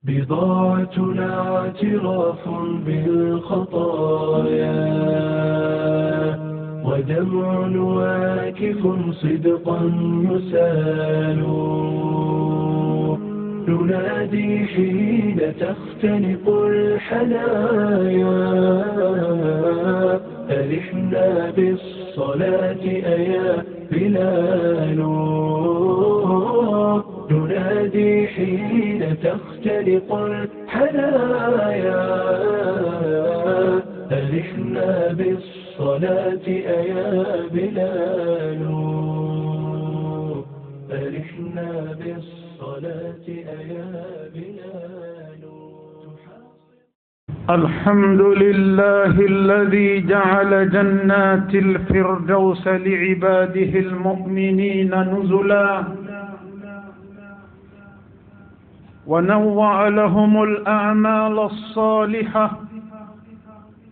بضاعتنا اعتراف بالخطايا ودمع واكف صدقا يسال ننادي حين تختنق الحنايا ألحنا بالصلاة أيا بلال ننادي حين تختنق الحنايا ألحنا بالصلاة أيا بلال ألحنا بالصلاة أيا بلال. الحمد لله الذي جعل جنات الفردوس لعباده المؤمنين نزلا ونوع لهم الأعمال الصالحة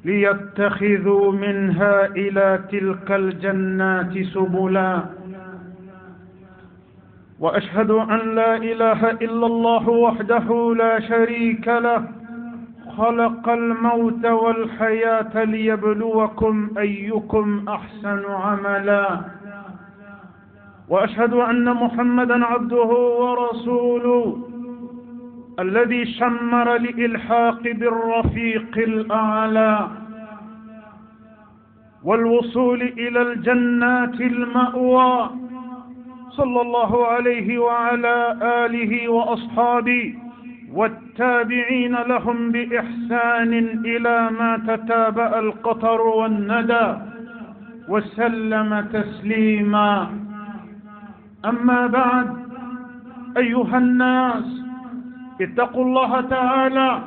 ليتخذوا منها إلى تلك الجنات سبلا. وأشهد أن لا إله إلا الله وحده لا شريك له خلق الموت والحياة ليبلوكم أيكم أحسن عملا. وأشهد أن محمدا عبده ورسوله الذي شمر لإلحاق بالرفيق الأعلى والوصول إلى الجنات المأوى، صلى الله عليه وعلى آله وأصحابه والتابعين لهم بإحسان إلى ما تتابع القطر والندى وسلم تسليما. أما بعد، أيها الناس، اتقوا الله تعالى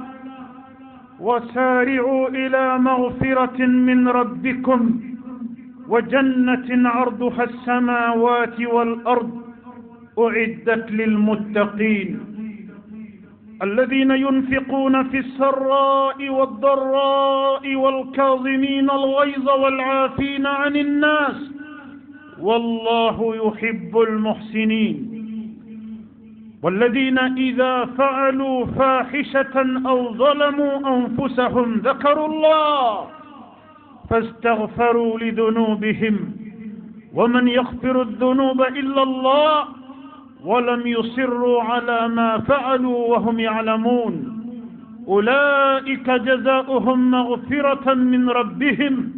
وسارعوا إلى مغفرة من ربكم وجنة عرضها السماوات والأرض أعدت للمتقين الذين ينفقون في السراء والضراء والكاظمين الغيظ والعافين عن الناس والله يحب المحسنين. والذين إذا فعلوا فاحشة أو ظلموا أنفسهم ذكروا الله فاستغفروا لذنوبهم ومن يغفر الذنوب إلا الله ولم يصروا على ما فعلوا وهم يعلمون أولئك جزاؤهم مغفرة من ربهم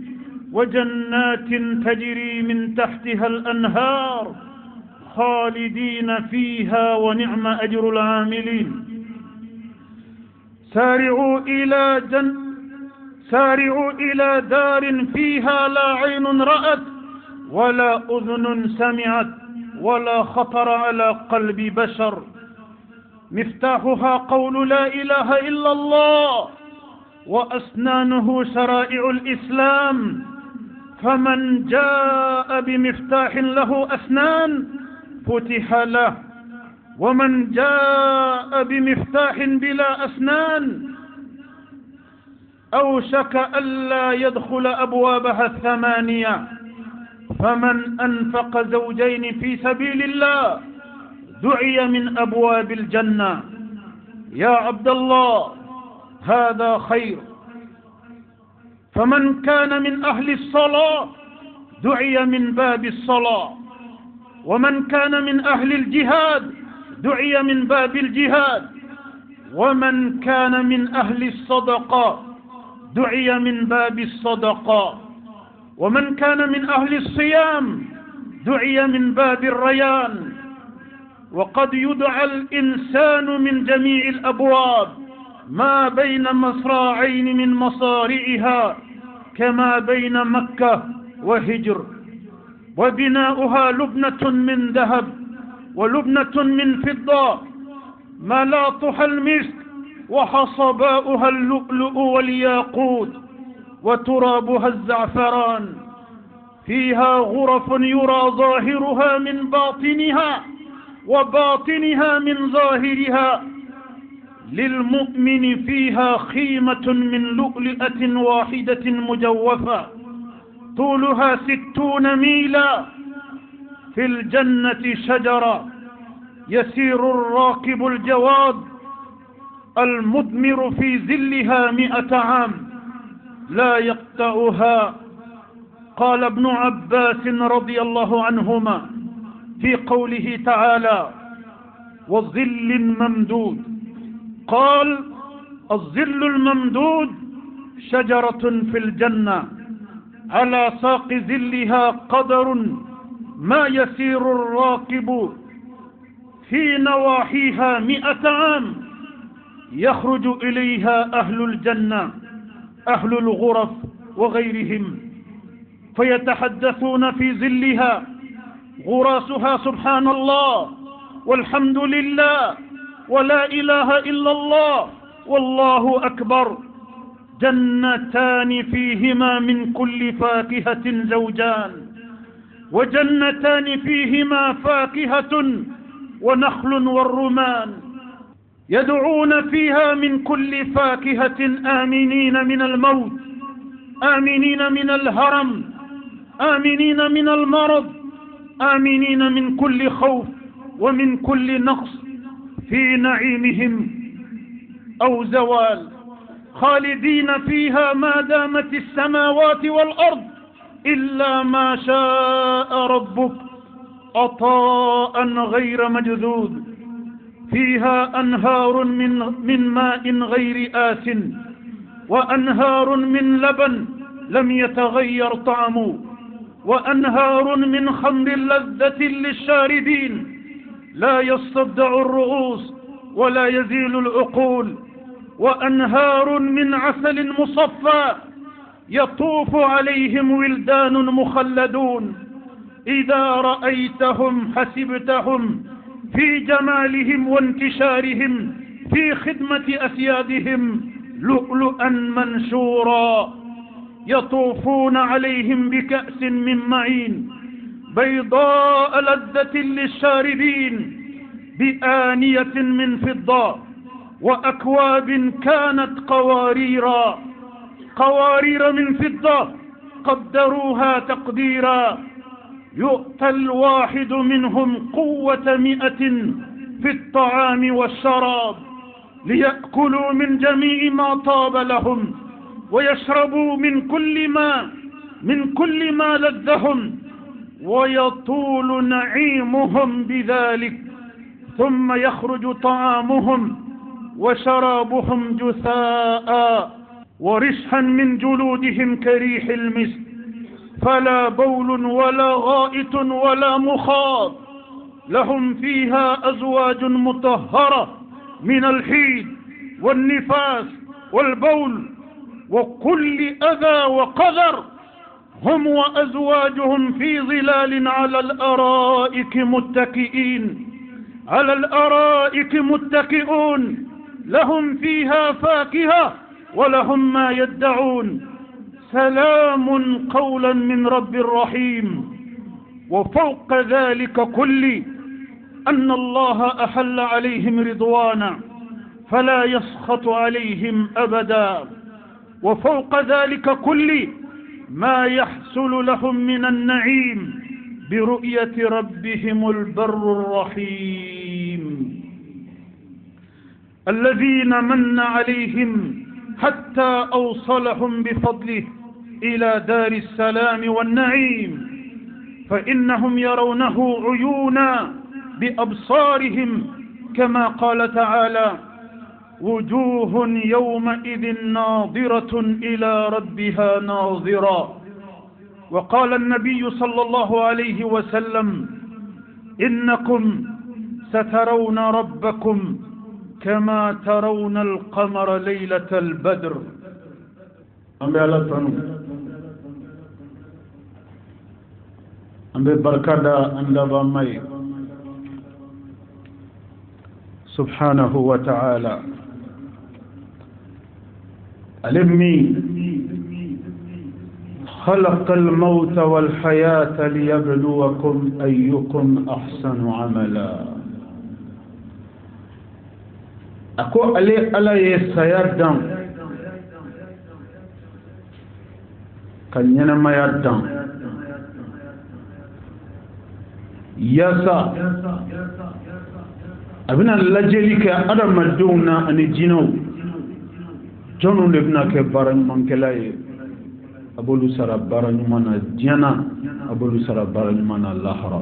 وجنات تجري من تحتها الأنهار خالدين فيها ونعم أجر العاملين. سارعوا إلى دار فيها لا عين رأت ولا أذن سمعت ولا خطر على قلب بشر، مفتاحها قول لا إله إلا الله وأسنانه شرائع الإسلام، فمن جاء بمفتاح له أسنان فتح له، ومن جاء بمفتاح بلا أسنان أوشك ألا يدخل أبوابها الثمانية. فمن أنفق زوجين في سبيل الله دعي من أبواب الجنة. يا عبد الله، هذا خير. فمن كان من أهل الصلاة دعي من باب الصلاة، ومن كان من أهل الجهاد دعي من باب الجهاد، ومن كان من أهل الصدقة دعي من باب الصدقة، ومن كان من أهل الصيام دعي من باب الريان. وقد يدعى الإنسان من جميع الأبواب ما بين مصراعين من مصارعها كما بين مكة وهجر، وبناؤها لبنة من ذهب ولبنة من فضة، ملاطها المسك وحصباؤها اللؤلؤ والياقوت وترابها الزعفران. فيها غرف يرى ظاهرها من باطنها وباطنها من ظاهرها. للمؤمن فيها خيمة من لؤلؤة واحدة مجوفة طولها 60 ميلا. في الجنة شجرة يسير الراكب الجواد المضمر في ظلها 100 عام لا يقطعها. قال ابن عباس رضي الله عنهما في قوله تعالى وظل ممدود، قال الظل الممدود شجرة في الجنة على ساق ظلها قدر ما يسير الراكب في نواحيها 100 عام يخرج إليها أهل الجنة أهل الغرف وغيرهم فيتحدثون في ظلها غراسها سبحان الله والحمد لله ولا إله إلا الله والله أكبر. جنتان فيهما من كل فاكهة زوجان، وجنتان فيهما فاكهة ونخل والرمان، يدعون فيها من كل فاكهة آمنين من الموت، آمنين من الهرم، آمنين من المرض، آمنين من كل خوف ومن كل نقص في نعيمهم أو زوال، خالدين فيها ما دامت السماوات والأرض إلا ما شاء ربك عطاء غير مجذوذ، فيها أنهار من ماء غير آس، وأنهار من لبن لم يتغير طعمه، وأنهار من خمر لذة للشاربين لا يصدع الرؤوس ولا يزيل العقول، وأنهار من عسل مصفى يطوف عليهم ولدان مخلدون إذا رأيتهم حسبتهم في جمالهم وانتشارهم في خدمة أسيادهم لؤلؤا منشورا، يطوفون عليهم بكأس من معين بيضاء لذة للشاربين بآنية من فضة، وأكواب كانت قوارير من فضة قدروها تقديرا، يؤتى الواحد منهم قوة 100 في الطعام والشراب، ليأكلوا من جميع ما طاب لهم ويشربوا من كل ما لذهم ويطول نعيمهم بذلك، ثم يخرج طعامهم وشرابهم جثاء ورشحا من جلودهم كريح المسك، فلا بول ولا غائط ولا مخاط، لهم فيها أزواج مطهرة من الحيض والنفاس والبول وكل أذى وقذر، هم وأزواجهم في ظلال على الأرائك متكئون، لهم فيها فاكهة ولهم ما يدعون، سلام قولا من رب رحيم. وفوق ذلك كل أن الله أحل عليهم رضوانا فلا يسخط عليهم أبدا، وفوق ذلك كل ما يحصل لهم من النعيم برؤية ربهم البر الرحيم الذين من عليهم حتى أوصلهم بفضله إلى دار السلام والنعيم، فإنهم يرونه عيونا بأبصارهم كما قال تعالى وجوه يومئذ ناظرة إلى ربها ناظرة. وقال النبي صلى الله عليه وسلم إنكم سترون ربكم كما ترون القمر ليلة البدر. أمبي بركادا أندبا مي سبحانه وتعالى ألمي خلق الموت والحياة ليبلوكم أيكم أحسن عملا. أكو علي يسيادم كان ينما يادم يسا abina lajeli ke adamaduna ani jinaw jonu lebna ke baran mankelaye abolu sara baran mana diana abolu sara baran mana lahara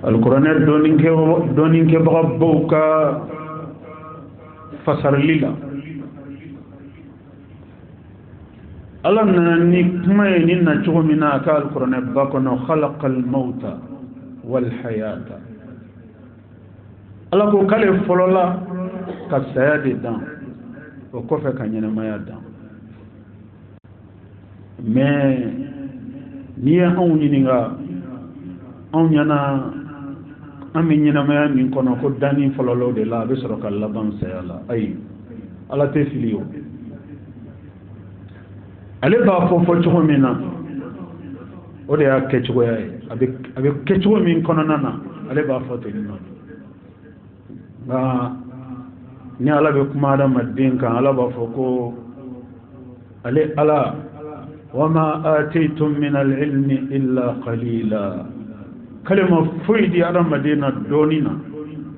alquran donin ke bagabouka fasar lila Allah ni kuma ni na chugo mina ka alquran bakono khalaqal mauta wal hayata Allah ko kale folola ka sayade dan o ko fe kanyana maya dan mais ni on ni nga on yana ami nyina maya min kono ko dani fololo de la be soro ka laban sayala ay ala te filio ale ba fo chugo mina o de ya ke chugo yae abe ke chugo min kono nana ale ba fo te ni ni ala be kuma da madin kan ala ba fo ko ale ala wama ataytum min al-ilmi illa qalila kalima fuidi ada madina donina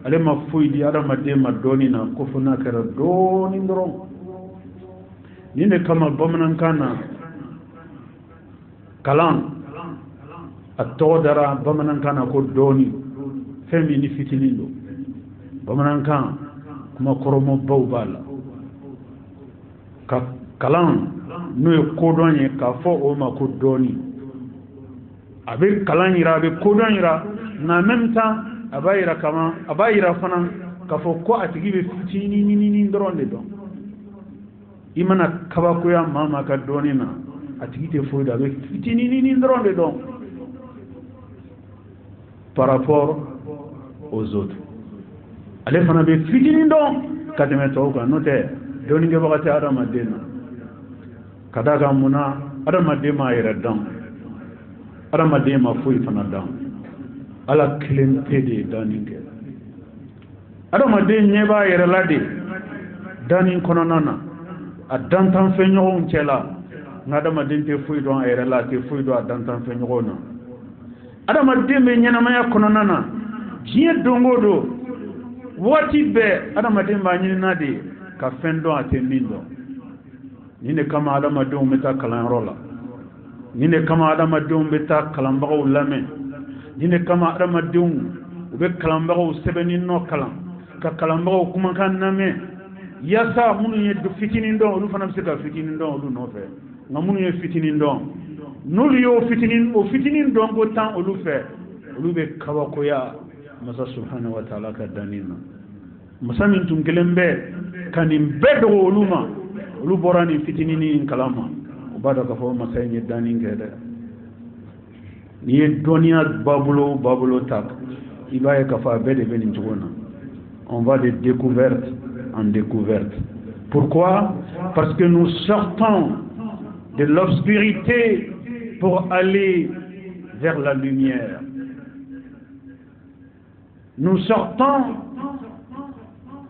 ale ma fuidi ada madina donina ko funa kara doni ndoro ni ne kama bamanan kana kalan atodara bamanan kana ko doni femi ni fitinindo bamanan kan kuma koromo bawbala ka kalan no ko donye ka fo o ma ko doni abe kalan ira abe ko don ira na même temps abayira kama abayira fana ka fo ko atigi be fitini ni ndronde don imana kaba ko ya mama ka doni na atigi te fo da be fitini ni ndronde don par rapport aux autres ale fana be fitini don kademe to ka note doni ge bagati adama dena kadaga muna adama de ma ira dan adama de ma fuy fana dan ala kilen pede daninge adama de nyeba ira lade danin kono nana adantan fe nyoon cela ngadama de te fuy don ira la te fuy do adantan fe nyoona adama de me nyana maya kono nana jiye dongodo wati be adama de ma nyina de ka fendo atemindo nine kama adama de umeta kalan rola nine kama adama de umeta kalan bago lame nine kama adama de ube kalan bago sebeni no kalan ka kalan bago kuma kan name yasa munu ye do fitinin don olu fana se ka fitinin don olu no fe ngamunu ye fitinin don nulu yo fitinin o fitinin don go tan olu fe olu be kawa ko ya masa subhanahu wa ta'ala ka danina musamin tum gelembe kanim bedo oluma olu borani fitinini kalama ubada ka fo masay ni danin gede ni dunia babulo tak ibaye ka fa bede benin jogona on va de découverte en découverte. Pourquoi? Parce que nous sortons de l'obscurité pour aller vers la lumière. Nous sortons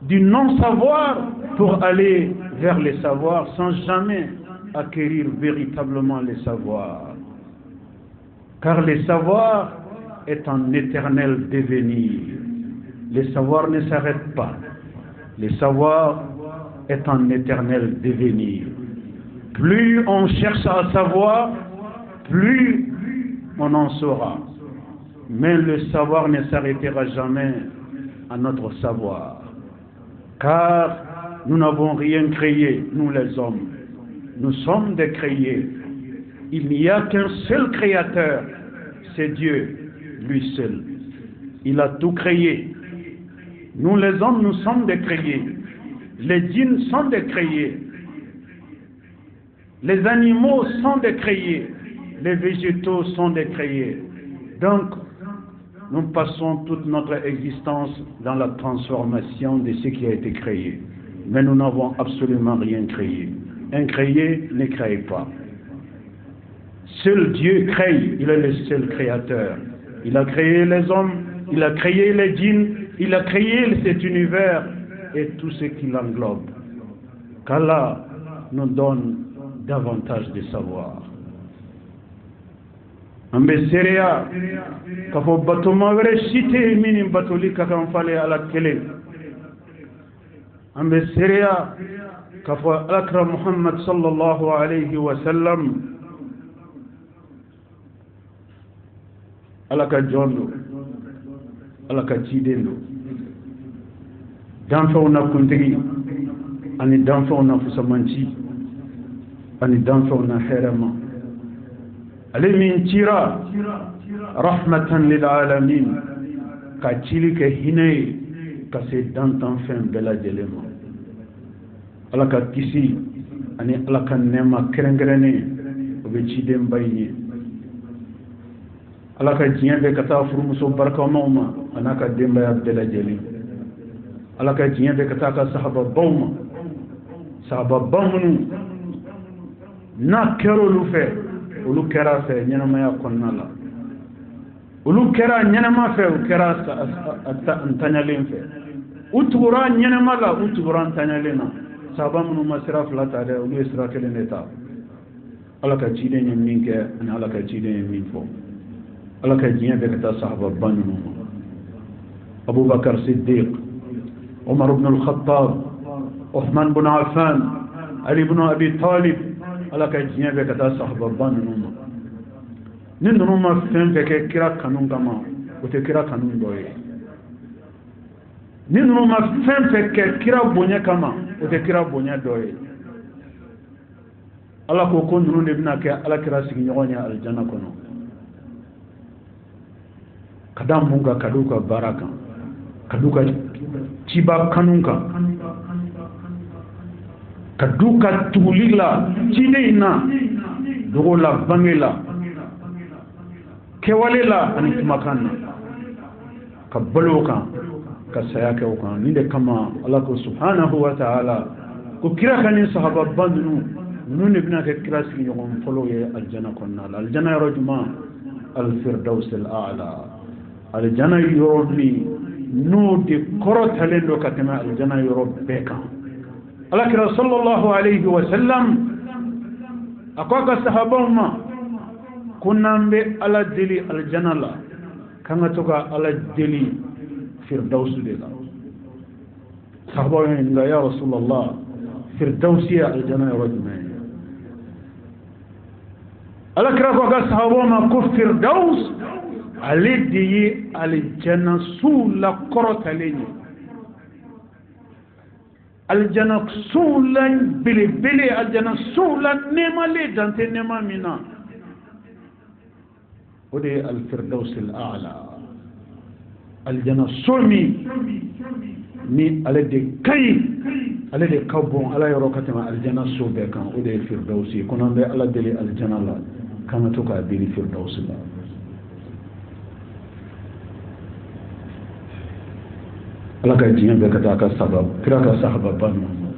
du non-savoir pour aller vers les savoirs sans jamais acquérir véritablement les savoirs. Car les savoirs est un éternel devenir. Les savoirs ne s'arrêtent pas. Les savoirs est un éternel devenir. Plus on cherche à savoir, plus on en saura. Mais le savoir ne s'arrêtera jamais à notre savoir. Car nous n'avons rien créé, nous les hommes. Nous sommes des créés. Il n'y a qu'un seul créateur, c'est Dieu, lui seul. Il a tout créé. Nous les hommes, nous sommes des créés. Les djinns sont des créés. Les animaux sont des créés. Les végétaux sont des créés. Donc, nous passons toute notre existence dans la transformation de ce qui a été créé. Mais nous n'avons absolument rien créé. Un créé ne crée pas. Seul Dieu crée. Il est le seul créateur. Il a créé les hommes, il a créé les djinns, il a créé cet univers et tout ce qui l'englobe. Qu'Allah nous donne davantage de savoir. ambe sereya kafo bato magre shite mini batoli kakan fale ala kele ambe sereya kafo akra Muhammad sallallahu alayhi wa sallam ala ka jondo ala ka cidendo danfew na kuntigi ani danfew na fusamanci ani danfew na herama ale min cira rahmatan lil alamin ka cili ke hinay ka se dantan fen bela jelema ala ka kisi ani ala ka nema kerengerene obe ciden bayni ala ka jiɲɛ bɛ ka taa furumuso barikamaw ma a n'a ka denbaya bɛɛ lajɛlen ala ka jiɲɛ bɛ ka taa ka sahababaw ma sahababa minnu n'a kɛra olu fɛ olu kɛra fɛ ɲɛnamaya kɔnɔna la olu kɛra ɲɛnama fɛ u kɛra ntaɲalen fɛ u tugura ɲɛnama la u tugura ntaɲalen na sahaba minnu ma sira fila ta dɛ olu ye sira kelen de ta ala ka ciden ye min kɛ ani ala ka ciden ye min fɔ ala ka jiɲɛ bɛ ka taa sahaba ninnu ma abubakar siddiq umar ibn al-khattab uthman ibn affan ali ibn abi talib ala ka jiɲɛ bɛ ka taa sahaba ninnu ma ni ninnu ma fɛn fɛn kɛ kira kanu kama o tɛ kira kanu dɔ ye ni ninnu ma fɛn fɛn kɛ kira bonya kama o tɛ kira bonya dɔ ye ala ko ko ninnu de bɛna kɛ ala kira sigiɲɔgɔn ye aljana kɔnɔ kada mun ka kadu ka baara kan kadu ka ciba kanu kan kadu ka tuguli la ciden na dogo la bange la kɛwale la ani kumakan na ka balo kan ka saya kɛ o kan ni de kama ala ko subhanahu wa ta'ala ko kira kan ni sahaba bandunu ninnu de bɛna kɛ kira sigiɲɔgɔn fɔlɔ ye aljana kɔnɔna la aljana yɔrɔ jumɛn al-firdaus al-a'la aljana yɔrɔ min n'o de kɔrɔtalen don ka tɛmɛ aljana yɔrɔ bɛɛ kan alakira sallallahu alayhi wa sallam a ko a ka sahabaw ma ko n'an bɛ ala deli aljana la k'an ka to ka ala deli firdausu de la sahabaw ye ɲininka ya rasulallah firdausi ye aljana yɔrɔ jumɛn ye alakira ko a ka sahabaw ma ko firdaus ale de ye aljana suw la kɔrɔtalen ye aljana suw la belebele aljana suw la nɛɛmalen dante nɛɛma min na o de ye alfirdaus al-a'la aljana so min ni ale de ka ɲi ale de ka bon ala yɔrɔ ka tɛmɛ aljana so bɛɛ kan o de ye firdaus ye ko n'an bɛ ala deli aljana la k'an ka to k'a deli firdaus la ala ka jiɲɛ bɛ ka taa ka sahaba kira ka sahaba ninnu ma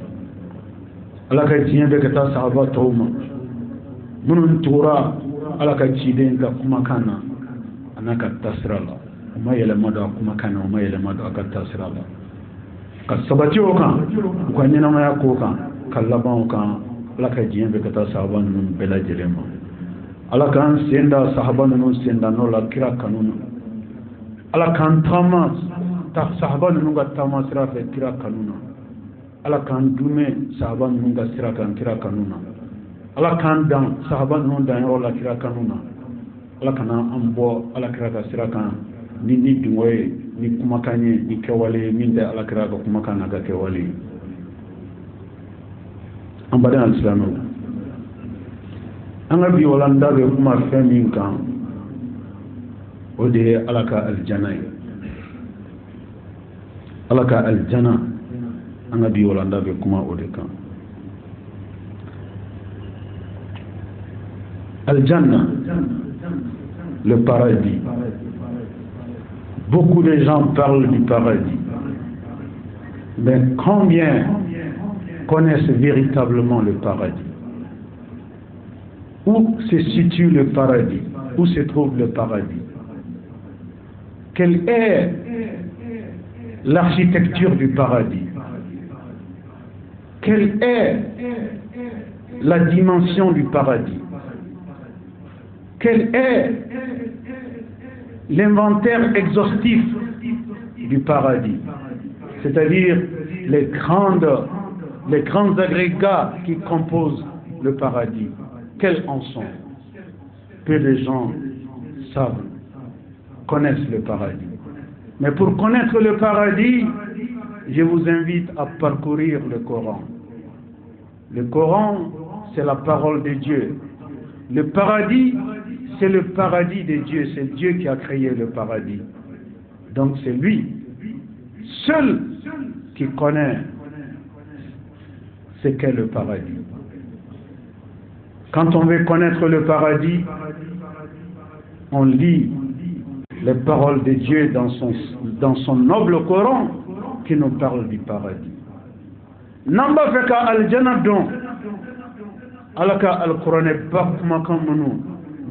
ala ka jiɲɛ bɛ ka taa sahaba tɔw ma minnu tugura ala ka ciden ka kumakan na a n'a ka tasira la o ma yɛlɛma don a kumakan na o ma yɛlɛma don a ka tasira la ka sabati o kan u ka ɲɛnamaya k'o kan ka laban o kan ala ka jiɲɛ bɛ ka taa sahaba ninnu bɛɛ lajɛlen ma ala k'an sen da sahaba ninnu sen da n'o la kira kanu na ala k'an taama sahaba ninnu ka taama sira fɛ kira kanu na ala k'an dume sahaba ninnu ka sira kan kira kanu na ala k'an dan sahaba ninnu danyɔrɔ la kira kanu na ala kana an bɔ ala kira ka sira kan ni dungo ye ni kumakan ye ni kɛwale ye min tɛ ala kira ka kumakan na ka kɛwale ye an baden alisilamɛw an ka bi walanda bɛ kuma fɛn min kan o de ye ala ka aljana ye ala ka aljana an ka bi walanda bɛ kuma o de kan aljanna le paradis. Beaucoup de gens parlent du paradis, mais combien connaissent véritablement le paradis? Où se situe le paradis? Où se trouve le paradis? Quelle est l'architecture du paradis? Quelle est la dimension du paradis? Quel est l'inventaire exhaustif du paradis? C'est-à-dire les grands agrégats qui composent le paradis. Quels en sont? Peu de gens savent, connaissent le paradis. Mais pour connaître le paradis, je vous invite à parcourir le Coran. Le Coran, c'est la parole de Dieu. Le paradis, c'est le paradis de Dieu. C'est Dieu qui a créé le paradis. Donc c'est lui, seul, qui connaît ce qu'est le paradis. Quand on veut connaître le paradis, on lit les paroles de Dieu dans son noble Coran qui nous parle du paradis. Namba feka aljana don alaka alqur'ane ba kuma kan munu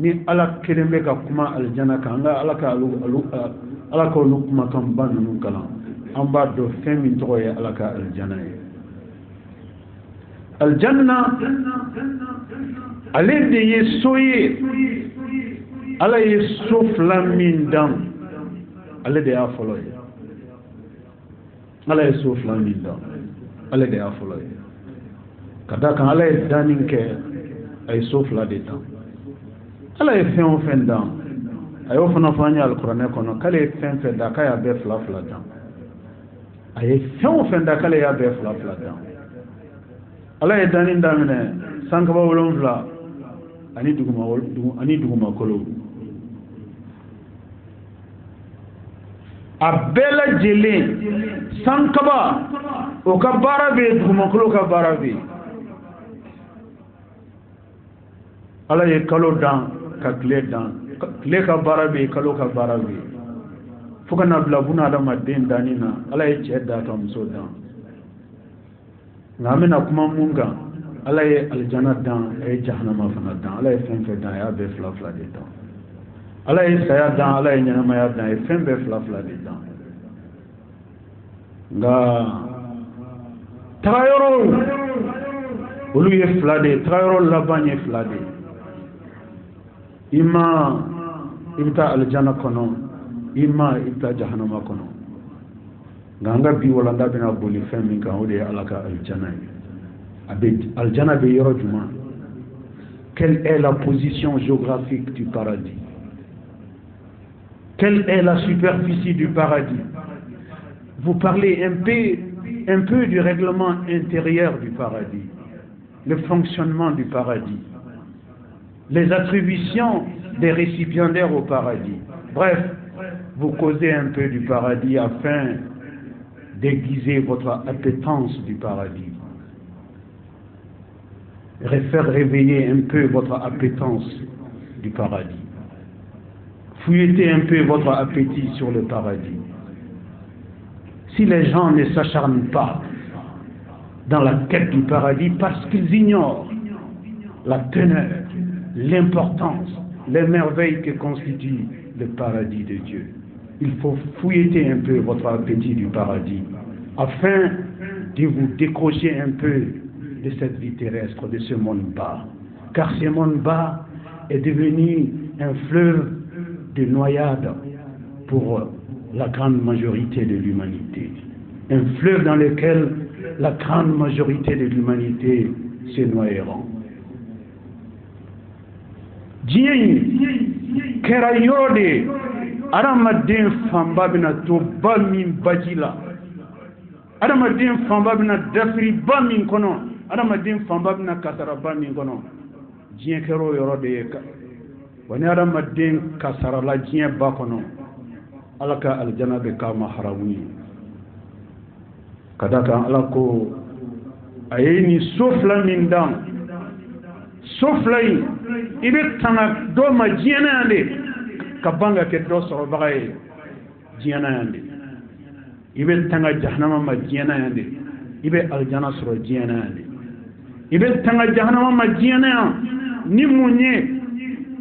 ni ala keleme ka kuma aljana kan alaka alaka lu kuma kan banu kala amba do femi to ya alaka aljana aljanna ale de yesoye ala yeso flamin dan ale de afolo ala yeso flamin dan ale de afolo kada kan ala danin ke ay sofla de tan ala e fen dan ayo fana fanya alqur'ane kono kale fen da kaya be fla dan ay fen da kale ya be fla dan ala e danin damene sanka ba wolon fla ani duguma kolo abela jele sankaba o ka barabe duguma kolo ka barabe ala ye kalo dan ka kle ka barabe kalo ka barabe fuka na bla buna da madin danina ala ye che da to muso dan ngamena kuma munga ala ye aljana dan e jahannama fana dan ala ye fen dan ya be fla de dan ala ye saya dan ala ye nyama ya dan e fen be fla de dan nga trayoro olu ye fla de trayoro labanye fla de ima ibta aljana kono ima ibta jahannama kono nga bi wala nda bina boli fen min kan ode alaka aljana aljana be yoro juma. Quelle est la position géographique du paradis? Quelle est la superficie du paradis? Vous parlez un peu du règlement intérieur du paradis, le fonctionnement du paradis, les attributions des récipiendaires au paradis. Bref, vous causez un peu du paradis afin d'aiguiser votre appétence du paradis. Faire réveiller un peu votre appétence du paradis. Fouilleter un peu votre appétit sur le paradis. Si les gens ne s'acharnent pas dans la quête du paradis parce qu'ils ignorent la teneur, l'importance, les merveilles que constitue le paradis de Dieu, il faut fouilleter un peu votre appétit du paradis afin de vous décrocher un peu de cette vie terrestre, de ce monde bas. Car ce monde bas est devenu un fleuve de noyade pour la grande majorité de l'humanité. Un fleuve dans lequel la grande majorité de l'humanité se noieront. Dieu, Kerayode, Aramadin Fambabina Toba min Bajila, Aramadin Fambabina Dafri Bamin Kono. Adamadin fambabna kasara bamin kono jien kero yoro de ka woni adamadin kasara la jien ba kono alaka aljana be kama haramuni kadaka alako ayini sofla min dan soflay ibe tanga do ma jiena ande kabanga ke do so bagaye jiena ande ibe tanga jahannama ma jiena ande ibe aljana so jiena ande ibe tanga jahannama ma jiena ni munye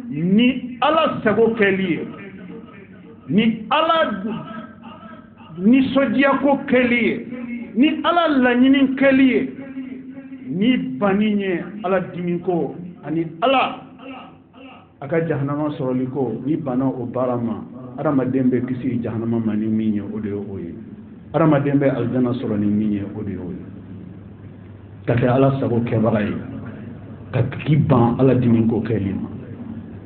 ni ala sago keliye ni ala ni sodia ko keliye ni ala lanyinin keliye ni baninye ala diminko ani ala aka jahanama soroli ko ni bana o barama adamaden bɛ kisi jahanama ma ni min ye o de ye o ye adamaden bɛ aljana sɔrɔ ni min ye o de ye o ye ka kɛ ala sago kɛbaga ye ka k'i ban ala dimi ko kɛli ma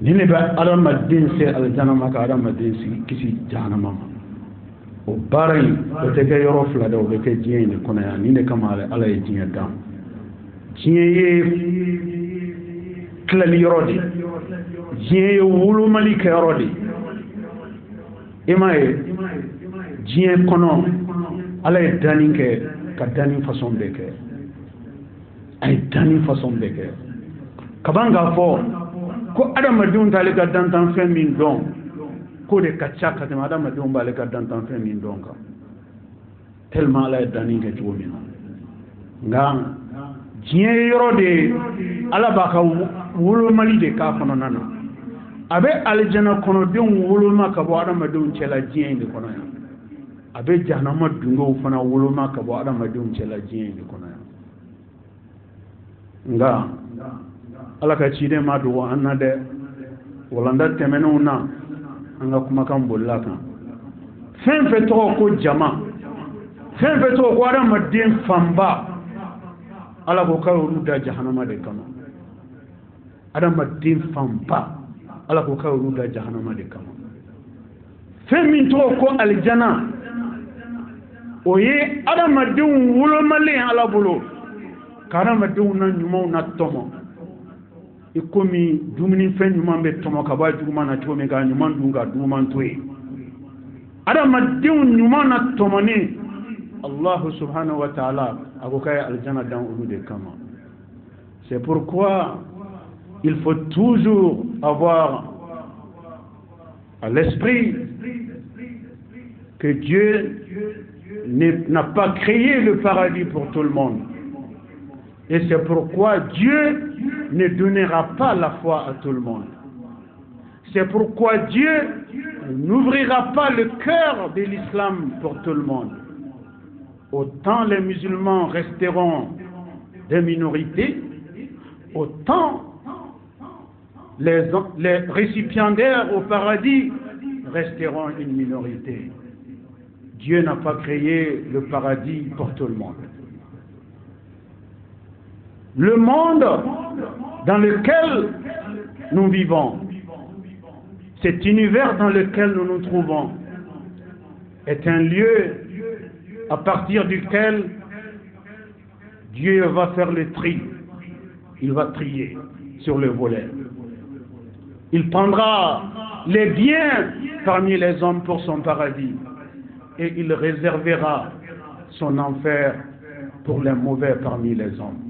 ni ne bɛ adamaden se aljana ma ka adamaden kisi jahanama ma o baara in o tɛ kɛ yɔrɔ fila dɛ o bɛ kɛ diɲɛ in de kɔnɔ yan ni de kama ala ye diɲɛ dan diɲɛ ye tilali yɔrɔ de diɲɛ ye wolomali kɛ yɔrɔ de i m'a ye diɲɛ kɔnɔ ala ye danni kɛ ka danni façon bɛɛ kɛ a ye danni façon bɛɛ kɛ ka ban k'a fɔ ko adamadenw t'ale ka dantanfɛn min dɔn k'o de ka ca ka tɛmɛ adamadenw b'ale ka dantanfɛn min dɔn kan tellement ala ye danni kɛ cogo min na nka diɲɛ ye yɔrɔ de ala b'a ka wolomali de k'a kɔnɔna na a bɛ alijana kɔnɔdenw woloma ka bɔ adamadenw cɛla diɲɛ in de kɔnɔ yan a bɛ jahanama dunkew fana woloma ka bɔ adamadenw cɛla diɲɛ in de kɔnɔ yan nka ala ka ciden ma dogo an na dɛ walanda tɛmɛnenw na an ka kumakan bolila kan fɛn fɛn tɔgɔ ko jama fɛn fɛn tɔgɔ ko adamaden fanba ala ko k'a y'olu da jahanama de kama adamaden fanba ala ko k'a y'olu da jahanama de kama fɛn min tɔgɔ ko alijana o ye adamadenw wolomalen ala bolo ka adamadenw na ɲumanw na tɔmɔ i komi dumunifɛn ɲuman bɛ tɔmɔ ka bɔ juguman na cogo min ka ɲuman dun ka juguman to yen adamadenw ɲuman na tɔmɔni allahu subhanahu wa ta'ala a ko k'a ye alijana dan olu de kama c'est pourquoi il faut toujours avoir à l'esprit que Dieu n'a pas créé le paradis pour tout le monde. Et c'est pourquoi Dieu ne donnera pas la foi à tout le monde. C'est pourquoi Dieu n'ouvrira pas le cœur de l'islam pour tout le monde. Autant les musulmans resteront des minorités, autant les récipiendaires au paradis resteront une minorité. Dieu n'a pas créé le paradis pour tout le monde. Le monde dans lequel nous vivons, cet univers dans lequel nous nous trouvons, est un lieu à partir duquel Dieu va faire le tri. Il va trier sur le volet. Il prendra les biens parmi les hommes pour son paradis et il réservera son enfer pour les mauvais parmi les hommes.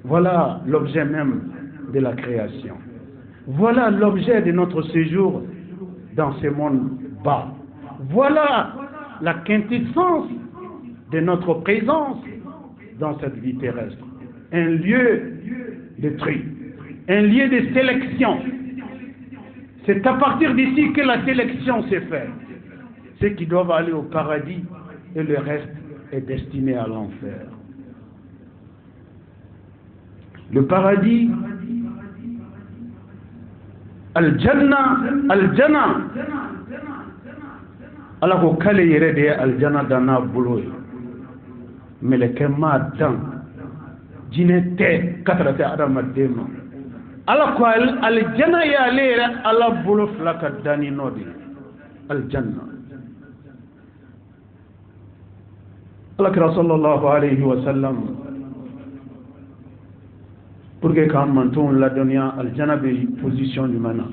Voilà l'objet même de la création. Voilà l'objet de notre séjour dans ce monde bas. Voilà la quintessence de notre présence dans cette vie terrestre. Un lieu de tri, un lieu de sélection. C'est à partir d'ici que la sélection s'est faite. Ceux qui doivent aller au paradis et le reste est destiné à l'enfer. Le paradis, Al-Jannah, Al-Jannah. Allah ko kale yere de Al-Jannah dana bulo. Meleke ma dan. Jine te katrate adama dema. Allah ko Al-Jannah ya lere Allah bulo flaka dani nodi. Al-Jannah. Allah kira sallallahu alayhi wa sallam. Pour que quand on la donne Al-Jannah be position humana,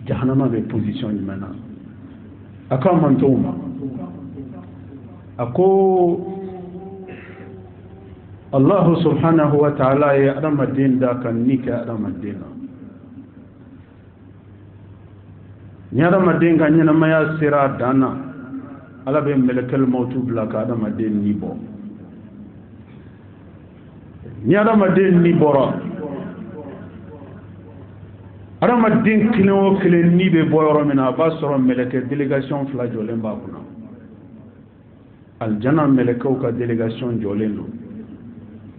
Jahannama be position humana. Aka mantoma. Ako Allah subhanahu wa ta'ala ya adam ad-din da kan nika adam ad-din. Ni adam ad-din ga nyana maya sira dana. Ala be melekal mautu blaka adam ad-din ni bo. Ni adam ad-din ni bora. Adamaden kelen o kelen ni bɛ bɔ yɔrɔ min na a b'a sɔrɔ mɛlɛkɛ délégation fila jɔlen b'a kunna aljana mɛlɛkɛw ka délégation jɔlen don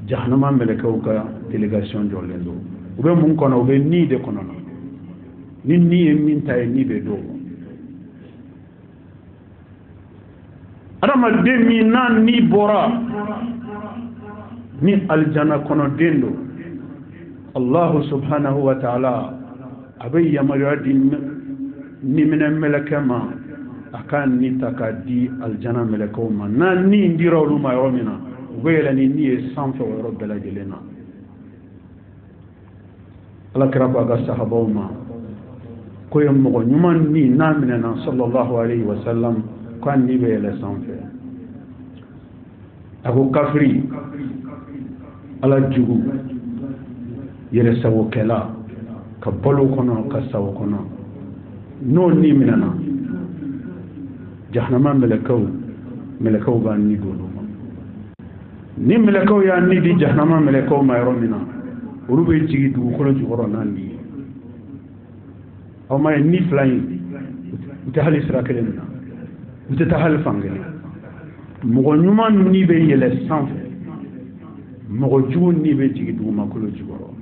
jahanama mɛlɛkɛw ka délégation jɔlen don u bɛ mun kɔnɔ u bɛ ni de kɔnɔ ni min tay ni be do adama de mi nan ni bora ni aljana kono dendo Allah subhanahu wa ta'ala abay yamaradi ni min melakama akan ni takadi aljana melakoma nan ni ndiro luma yomina wela ni sanfa wa rabbal alamin ala kiraba ga sahabawma ko yam mo nyuman ni namina na sallallahu alayhi wa sallam kan ni be la sanfa ako kafri ala jugu yere sawo kala ka bolu kono ka sawo kono no ni minana jahannama melakaw ba ni dolo ni melakaw ya ni di jahannama melakaw ma yoromina urube jigi du ko ju korona ni o ma ni flying uta hal israkelena uta hal fangele mo nyuma ni be yele sanfe mo ju ni be jigi du ma ko ju koro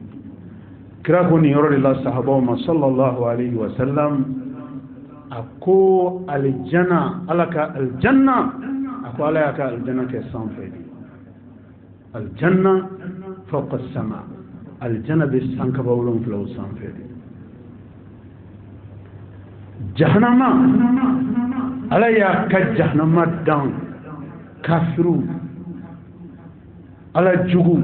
kira ko ni yoro la sahaba ma sallallahu alayhi wa sallam ako aljanna alaka aljanna ako alaka aljanna ke sanfe aljanna fawqa as-sama aljanna bi sanka bawlon flow sanfe jahannama ala ya ka jahannama dan kafiru ala jugu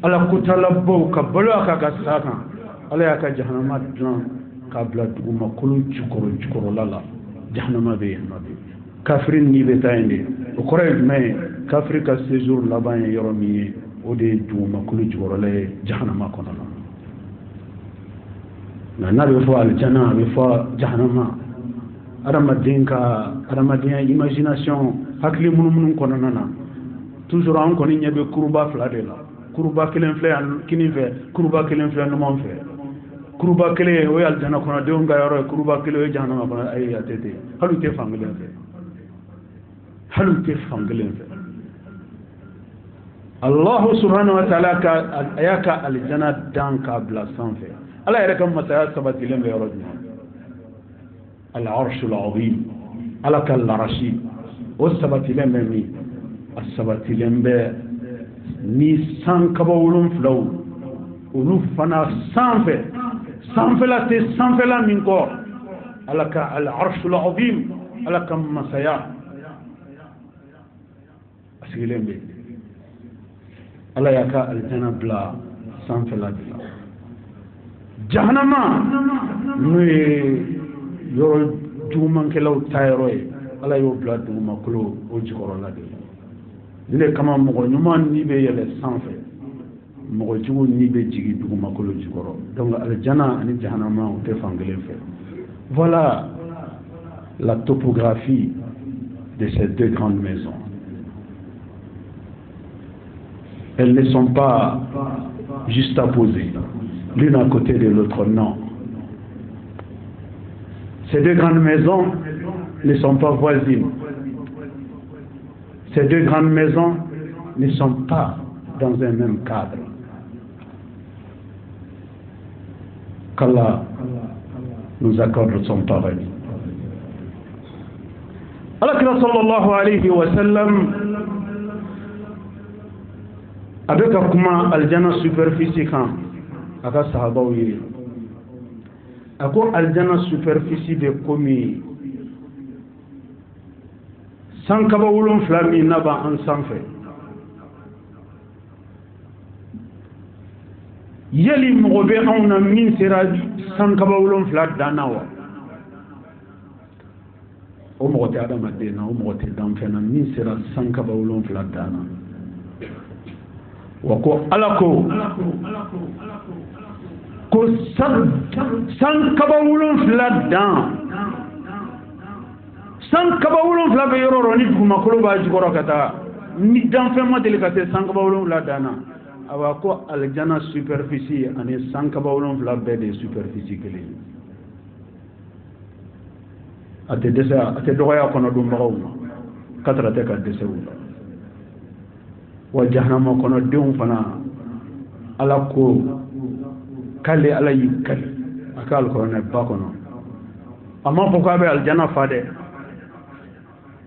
ala kutalabbo ka balo aka ka saka ala ya ka jahannama dan ka bla duguma kulu jukoro lala jahannama be nabi kafirin ni be tayende o kore me kafir ka séjour laban yoromi o de duguma kulu jukoro le jahannama kono na nabi fo aljanna be fo jahannama aramadin imagination hakli munun kono nana toujours an koni nyabe kuruba flade la kuruba kelen fle kini fe kuruba kelen fle no mon fe kuruba kele o aljanna kono de on ga yoro kuruba kele o jahannama kono ay atete halu te fangelen fe Allah subhanahu wa ta'ala ka ayaka aljanna dan ka bla sanfe ala yare kam masaya sabati lembe yoro العرش العظيم على كالعرشي والسبت لمني السبت لمبه ني سان كبولون فلو ونفنا سانفلا منكو على العرش العظيم على كم مسايا اسيلمبه على يكا الجنة بلا سانفلا بلا جهنم ني yoro juman kelaw tayroy ala yo bla duma kolo o jikoro la de dile kama mo nyuma ni be yele sanfe mo jugu ni be jigi duma kolo jikoro donc al jana ani jahannama o te fangele fe voilà la topographie de ces deux grandes maisons. Elles ne sont pas juste à poser l'une à côté de l'autre, non. Ces deux grandes maisons ne sont pas voisines. Ces deux grandes maisons ne sont pas dans un même cadre. Qu'Allah nous accorde son paradis. Allah sallallahu alayhi wa sallam avec comment aljana superficie quand aka sahaba wi ako aljana superficie de komi sankaba wulun flami naba an sanfe yali mogobe awna min sera sankaba wulun flat danawa o mogote adama dena o mogote damfena min sera sankaba wulun flat dana wako alako ko sankaba wulun flat dan sankaba wulun flat be yororo ni duguma kolo ba jigoro kata ni damfe ma delikate sankaba wulun flat dana awa ko aljana superficie ani sankaba wulun flat be de superficie kele ate desa ate doya kono dum bawma katra te ka desa wula wa jahannama kono deum fana ala ko kale ala yikal akal ko ne bakono amma ko ka be aljanna fade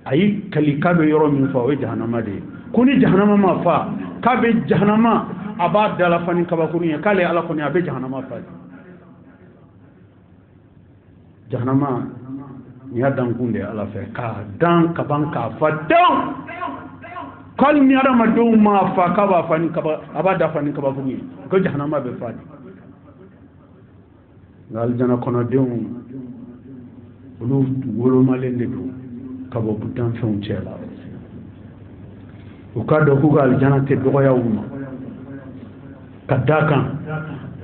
ayi kali ka be yoro min fa o jahannama de kuni jahannama ma fa ka be jahannama aba dala fani kabakuru ya kale ala ko ne abe jahannama fa jahannama ya dan kunde ala fe ka dan ka ban ka fa dan kal ni ada madu ma fa ka ba fani kaba aba da fani kabakuru ko jahannama be fa ngal jana kono deum ulu wolo malende do kabo butan fon cela o ka do ko gal jana te do ya wuma kadaka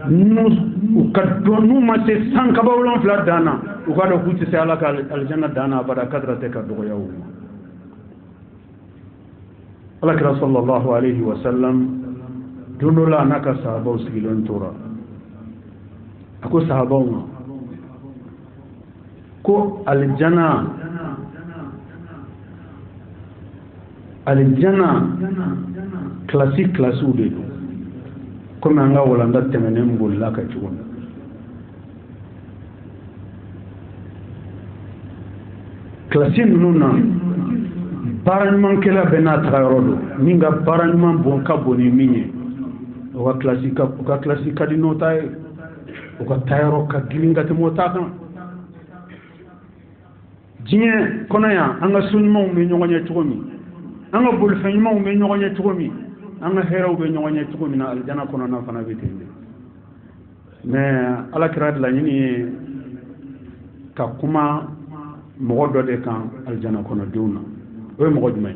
nu o ka do nu ma se san ka ba wolon fla dana o ka do ku se ala ka al janna dana bada kadra te ka do ya wuma ala kira sallallahu alaihi wasallam dunula naka sahaba sigilon tora ako sahaba ko aljana classique classe ou de comme anga wala nda temene mbolla ka ciwon classique nuna baranyman kela bena tagarodo minga baranyman bon ka boni minye o ka classique ka dino tay o ka tayro ka gilinga te motaka jigne konaya anga sunmo me nyonye tugomi anga bul fanymo me nyonye tugomi anga heraw be nyonye tugomi na aljana kono na fana bitende mais ala kirad la nyini ka kuma mogodo de kan aljana kono duna o mogodo may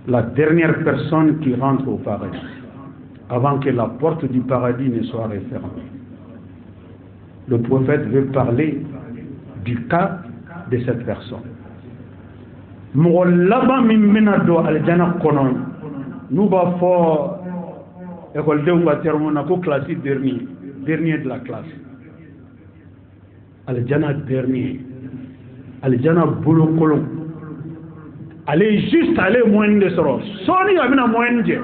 la dernière personne qui rentre au paradis avant que la porte du paradis ne soit refermée. Le prophète veut parler du cas de cette personne. Moulaba miminado aljana konon. Nous va faire école de Ouatermona ko classe dernier de la classe. Aljana dernier. Aljana boulot kolon. Allez juste aller moins de soro. Soni amina moins de.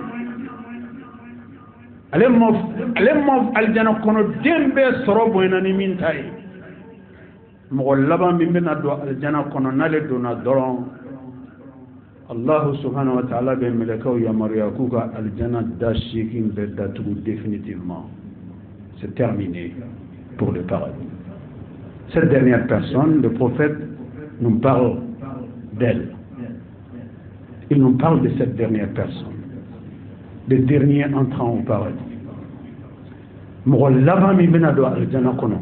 Allez mof aljana kono dembe soro boynani min tay. Moulaba miminado aljana konon nale dona doron. Allah subhanahu wa ta'ala ben melekaw ya mariakuka aljana dashikin bedatu définitivement. C'est terminé pour le paradis. Cette dernière personne, le prophète nous parle d'elle. Il nous parle de cette dernière personne, le dernier entrant au paradis. Moulaba mi benado aljana kono.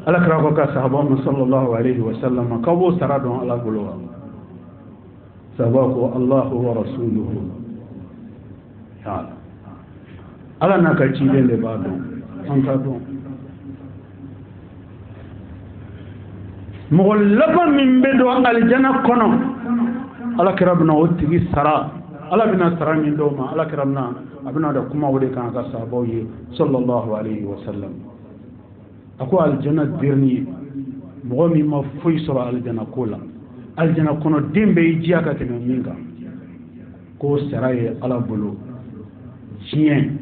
Ala krako sahaba sallallahu alayhi wa sallam kabo saradon ala golowa. Sabako Allahu wa rasuluhu ta'ala ala naka chile le bado antado mollaba min bedo aljana kono ala kirabna otigi sara ala bina sara min do ma ala kirabna abina da kuma wode kan ka sabo yi sallallahu alaihi wasallam ako aljana dirni mo mi ma fuy sura aljana kola aljana kono dembe jiya ka tene minga ko saraye ala bolo jien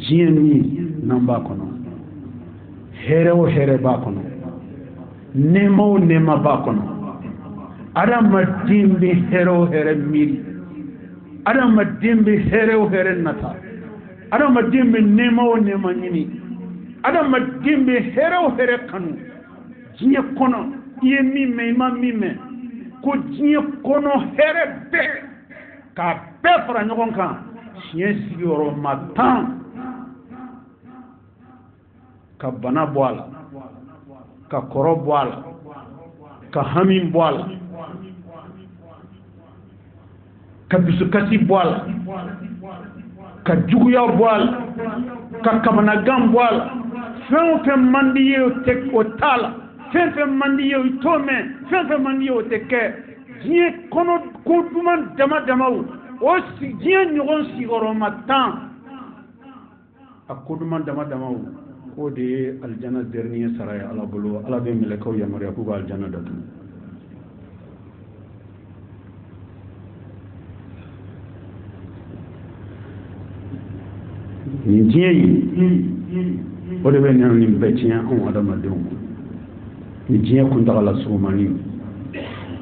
ni namba kono here ba kono nema ba kono adama dembe here miri adama dembe here nata adama dembe nema nyini adama dembe here kanu jie kono iye mime ko diɲɛ kɔnɔ hɛrɛ bɛɛ k'a bɛɛ fara ɲɔgɔn kan siɲɛ sigiyɔrɔma 10 ka bana bɔ a la ka kɔrɔ bɔ a la ka hami bɔ a la ka dusukasi bɔ a la ka juguya bɔ a la ka kamanagan bɔ a la fɛn o fɛn man di ye o t'a la fɛn mandi ye to mɛn fɛn mandi ye o tɛ kɛ diɲɛ kɔnɔ ko duman dama o diɲɛ ɲɔgɔn sigiyɔrɔma 10 a ko duman dama o de ye aljana dernier sara ye ala bolo ala bɛ mɛlɛkɛw yamaruya k'u ka aljana datugu nin diɲɛ yi o de bɛ ɲɛna nin bɛɛ tiɲɛ anw adamadenw ma ni diɲɛ kuntagala surumani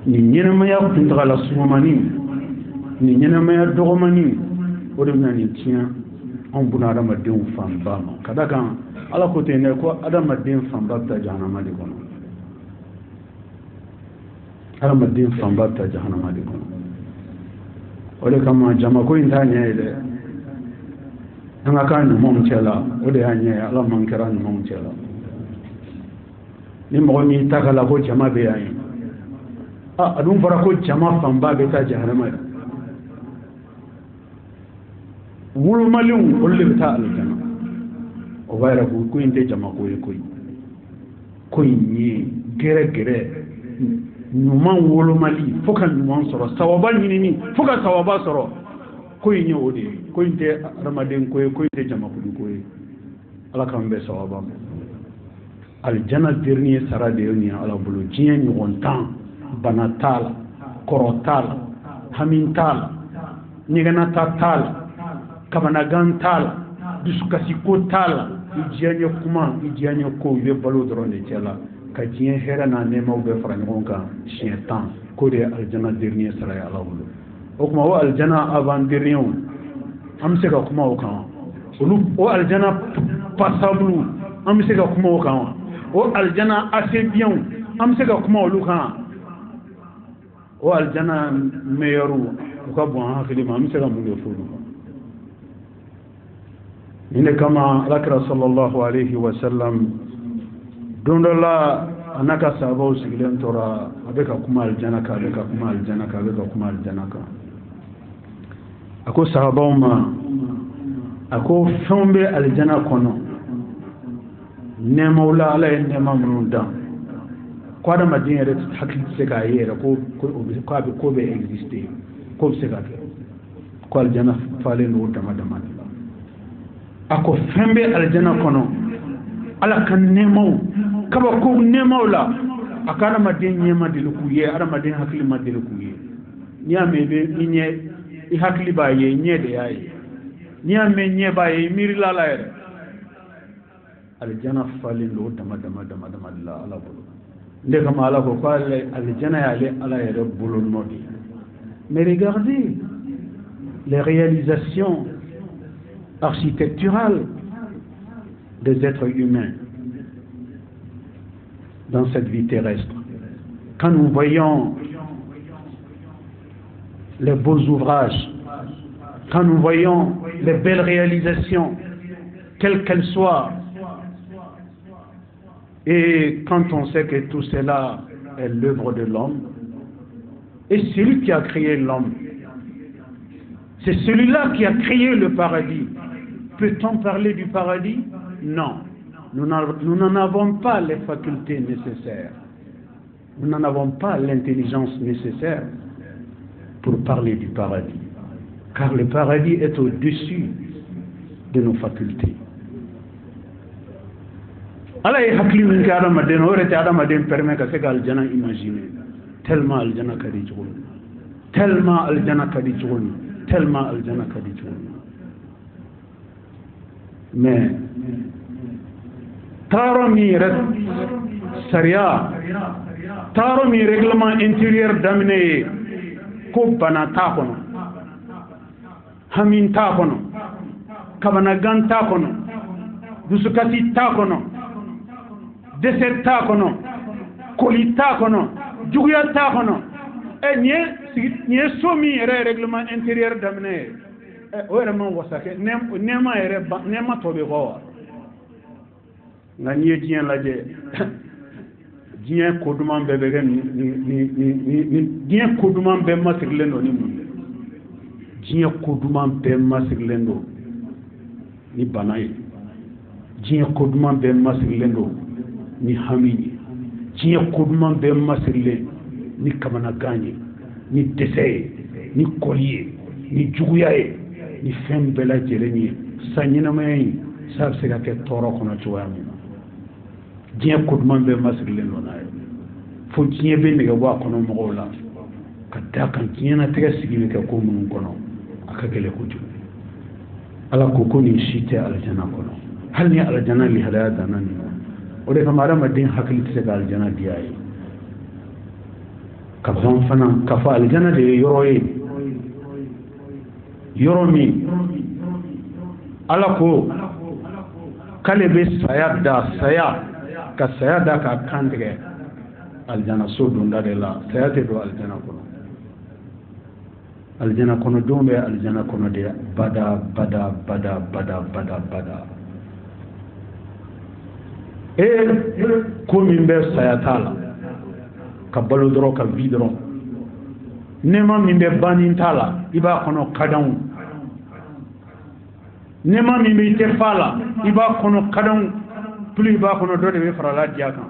ni ɲɛnɛmaya kuntagala surumani ni ɲɛnɛmaya dɔgɔmani o de bɛna nin tiɲɛ anw buna adamadenw fanba ma ka da kan ala ko ten dɛ ko adamaden fanba bɛ taa jahanama de kɔnɔ adamaden fanba bɛ taa jahanama de kɔnɔ o de kama jama ko in t'a ɲɛ ye dɛ an ka kan ɲumanw cɛ la o de y'a ɲɛ ye ala man kɛra ɲumanw cɛ la ni mɔgɔ min ta ka la ko jama bɛ yan ye a dun fɔra ko jama fanba bɛ taa jahanama ye wolomalenw olu de bɛ taa alijana o b'a yɛrɛ ko in tɛ jama ko ye ko in ye gɛrɛ gɛrɛ ɲuman wolomali fo ka ɲuman sɔrɔ sawaba ɲinini fo ka sawaba sɔrɔ ko in ye o de ye ko in tɛ adamaden ko ye ko in tɛ jamakulu ko ye ala k'an bɛɛ sawaba ma alijana dernier sara de ye nin ye ala bolo diɲɛ ɲɔgɔn tan bana t'a la kɔrɔ t'a la hami t'a la ɲɛgɛnata t'a la kamanagan t'a la dusukasiko t'a la i diyaɲɛ kuma i diyaɲɛ ko i bɛ balo dɔrɔn de cɛ la ka diɲɛ hɛrɛ n'a nɛɛmaw bɛɛ fara ɲɔgɔn kan siɲɛ 10 k'o de ye alijana dernier sara ye ala bolo o tuma o alijana avant dernier an bɛ se ka kuma o kan o alijana passable an bɛ se ka kuma o kan wa o alijana assez bien an bɛ se ka kuma olu kan o alijana meilleur u ka bon an hakili ma an bɛ se ka mun de fɔ olu kan nin de kama alakira sallallahu alaihi wa sallam don dɔ la a n'a ka sahabaw sigilen tora a bɛ ka kuma alijana kan a bɛ ka kuma alijana kan a bɛ ka kuma alijana kan a ko sahabaw ma a ko fɛnw bɛ alijana kɔnɔ nɛɛmaw la ala ye nɛɛma minnu dan ko adamaden yɛrɛ hakili tɛ se k'a ye yɛrɛ ko bɛ exister ko bɛ se ka kɛ ko alijana falen don o dama dama de la a ko fɛn bɛ alijana kɔnɔ ala ka nɛɛmaw kabako nɛɛmaw la a ka adamaden ɲɛ ma deli k'u ye adamaden hakili ma deli k'u ye n'i y'a mɛn i ɲɛ i hakili b'a ye ɲɛ de y'a ye n'i y'a mɛn ɲɛ b'a ye i miirila la yɛrɛ alijana falen don o dama dama de la ala bolo ne kama ala ko alijana y'ale ala yɛrɛ bolo nɔ de mais regardez les réalisations architecturales des êtres humains dans cette vie terrestre. Quand nous voyons les beaux ouvrages, quand nous voyons les belles réalisations, quelles qu'elles soient, et quand on sait que tout cela est l'œuvre de l'homme, et celui qui a créé l'homme, c'est celui-là qui a créé le paradis. Peut-on parler du paradis? Non. Nous n'en avons pas les facultés nécessaires. Nous n'en avons pas l'intelligence nécessaire pour parler du paradis. Car le paradis est au-dessus de nos facultés. Allah est hakli min ka adamaden o rete adamaden permet ka se ka aljana imaginer tellement aljana kadi jugul tellement aljana kadi jugul tellement aljana kadi jugul mais taro mi sharia taro mi règlement intérieur d'amener ko bana ta kono hamin ta kono kabana gan ta kono dusukati ta kono dessert ta kono koli ta kono juguya ta kono e nye somi règlement intérieur d'amener o yɛrɛ man wasa kɛ nɛɛma yɛrɛ nɛɛma tɔ bɛ kɔ wa nka n'i ye diɲɛ lajɛ diɲɛ ko duman bɛɛ bɛ kɛ ni diɲɛ ko duman bɛɛ masirilen don ni mun ye diɲɛ ko duman bɛɛ masirilen don ni bana ye diɲɛ ko duman bɛɛ masirilen don ni hami ye diɲɛ ko duman bɛɛ masirilen ni kamanagan ye ni dɛsɛ ye ni kɔli ye ni juguya ye ni fɛn bɛɛ lajɛlen ye sa ɲɛnamaya in sa bɛ se ka kɛ tɔɔrɔ kɔnɔ cogoya min na diɲɛ ko duman bɛɛ masirilen don n'a ye fo diɲɛ bɛ nɛgɛ bɔ a kɔnɔ mɔgɔw la ka da kan diɲɛnatigɛ sigi bɛ kɛ ko minnu kɔnɔ a ka gɛlɛn kojugu ala ko ko nin si tɛ alijana kɔnɔ hal ni aljana li halada nan o de kamara madin hakli tse ga aljana diay ka zon fana ka fa aljana de yoromi ala ko kale be saya ka kandege aljana so dunda de la saya te do aljana kono dombe aljana kono de bada ko min be saya tala ka balo doro ka vidro nema min be banin tala iba kono kadan nema min be te fala iba kono kadan plus iba kono do de be farala diakan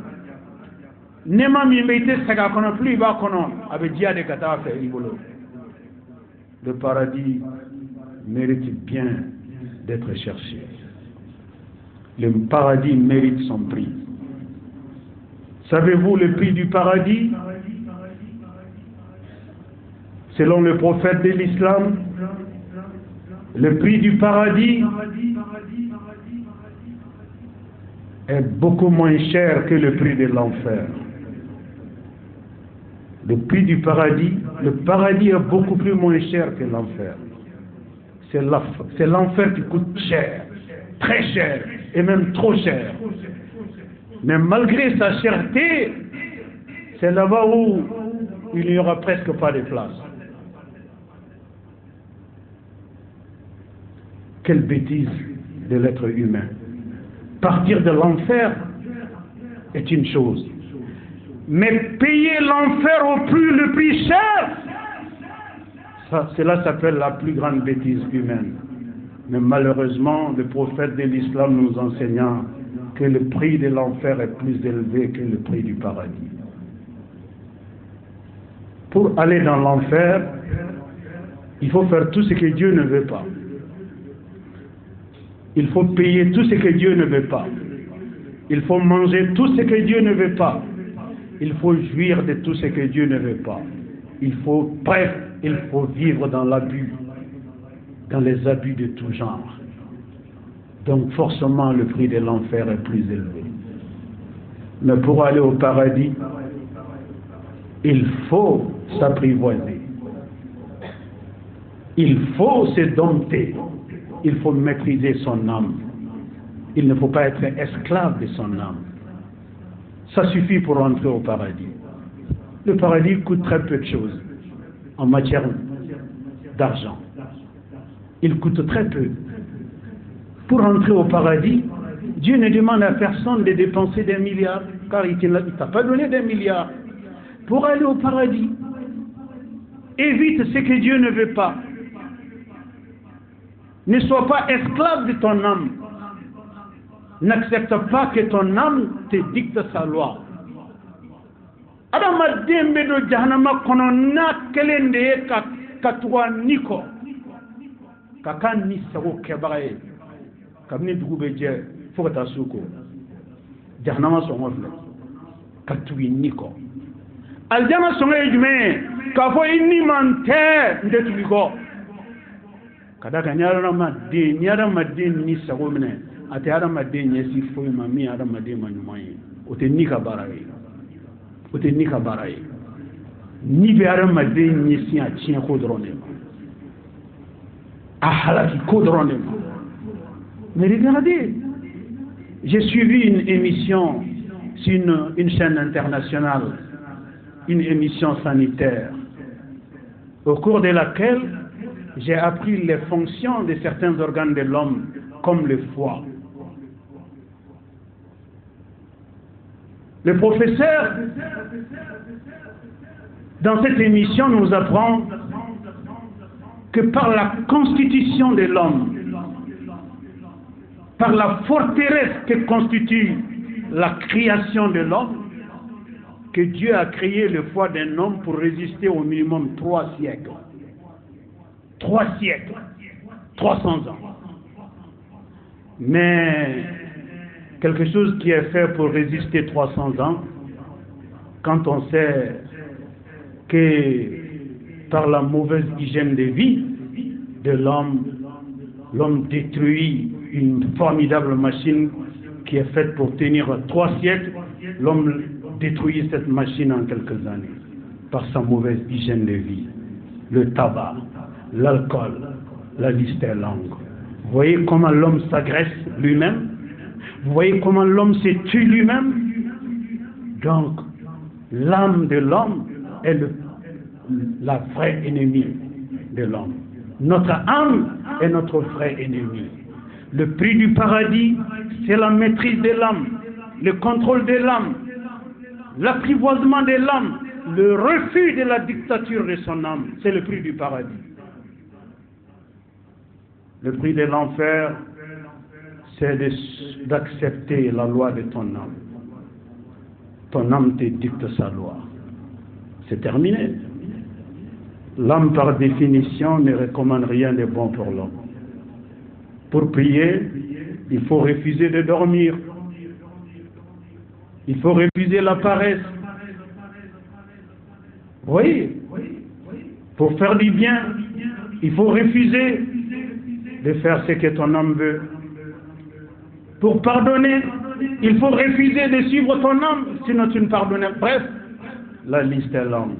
nema min be te saga kono plus iba kono abe diade kata fe ibolo. Le paradis mérite bien d'être cherché. Le paradis mérite son prix. Savez-vous le prix du paradis? Selon le prophète de l'islam, le prix du paradis est beaucoup moins cher que le prix de l'enfer. Le prix du paradis, le paradis est beaucoup plus moins cher que l'enfer. C'est l'enfer qui coûte cher, très cher, et même trop cher. Mais malgré sa cherté, c'est là-bas où il n'y aura presque pas de place. Quelle bêtise de l'être humain. Partir de l'enfer est une chose. Mais payer l'enfer le plus cher, cela s'appelle la plus grande bêtise humaine. Mais malheureusement, le prophète de l'islam nous enseignant que le prix de l'enfer est plus élevé que le prix du paradis. Pour aller dans l'enfer, il faut faire tout ce que Dieu ne veut pas. Il faut payer tout ce que Dieu ne veut pas. Il faut manger tout ce que Dieu ne veut pas. Il faut jouir de tout ce que Dieu ne veut pas. Il faut vivre dans l'abus, dans les abus de tout genre. Donc forcément le prix de l'enfer est plus élevé. Mais pour aller au paradis, il faut s'apprivoiser. Il faut se dompter. Il faut maîtriser son âme. Il ne faut pas être esclave de son âme. Ça suffit pour entrer au paradis. Le paradis coûte très peu de choses en matière d'argent. Il coûte très peu. Pour entrer au paradis, Dieu ne demande à personne de dépenser des milliards, car il ne t'a pas donné des milliards. Pour aller au paradis, évite ce que Dieu ne veut pas. Ne sois pas esclave de ton âme. N'accepte pas que ton âme te dicte sa loi. Adama dembe do jahannama kono na kelende ka tuwa niko ka kan ni sago kebaye kamni dugube je fokata suko jahannama so ngofle ka tuwi niko aljana so ngejme ka fo inni mante ndetu ko kada ka nyara ma de ni sago mene ate adama de nyesi fo ma mi adama de manyumaye o te nika baraye o te nika baraye ni be adama de nyesi a tien ko drone a halaki ko drone. Mais regardez, j'ai suivi une émission sur une chaîne internationale, une émission sanitaire, au cours de laquelle j'ai appris les fonctions de certains organes de l'homme, comme le foie. Le professeur, dans cette émission, nous apprend que par la constitution de l'homme, par la forteresse que constitue la création de l'homme, que Dieu a créé le foie d'un homme pour résister au minimum 3 siècles. 3 siècles, 300 ans. Mais quelque chose qui est fait pour résister 300 ans, quand on sait que par la mauvaise hygiène de vie de l'homme, l'homme détruit une formidable machine qui est faite pour tenir 3 siècles. L'homme détruit cette machine en quelques années par sa mauvaise hygiène de vie. Le tabac, l'alcool, la liste est longue. Vous voyez comment l'homme s'agresse lui-même? Vous voyez comment l'homme se tue lui-même? Donc, l'âme de l'homme est la vraie ennemie de l'homme. Notre âme est notre vrai ennemi. Le prix du paradis, c'est la maîtrise de l'âme, le contrôle de l'âme, l'apprivoisement de l'âme, le refus de la dictature de son âme. C'est le prix du paradis. Le prix de l'enfer, c'est d'accepter la loi de ton âme. Ton âme te dicte sa loi. C'est terminé. L'âme, par définition, ne recommande rien de bon pour l'homme. Pour prier, il faut refuser de dormir. Il faut refuser la paresse. Oui, pour faire du bien, il faut refuser de faire ce que ton âme veut. Pour pardonner, il faut refuser de suivre ton âme, sinon tu ne pardonnes pas. Bref, la liste est longue.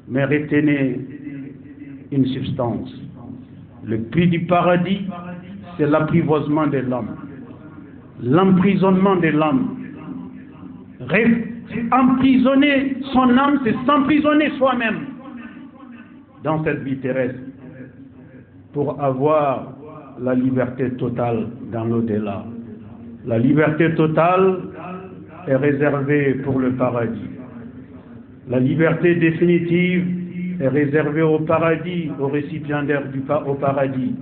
Mais retenez une substance. Le prix du paradis, c'est l'apprivoisement de l'âme, l'emprisonnement de l'âme. Emprisonner son âme, c'est s'emprisonner soi-même dans cette vie terrestre pour avoir la liberté totale dans l'au-delà. La liberté totale est réservée pour le paradis. La liberté définitive est réservée au paradis, aux récipiendaires au paradis.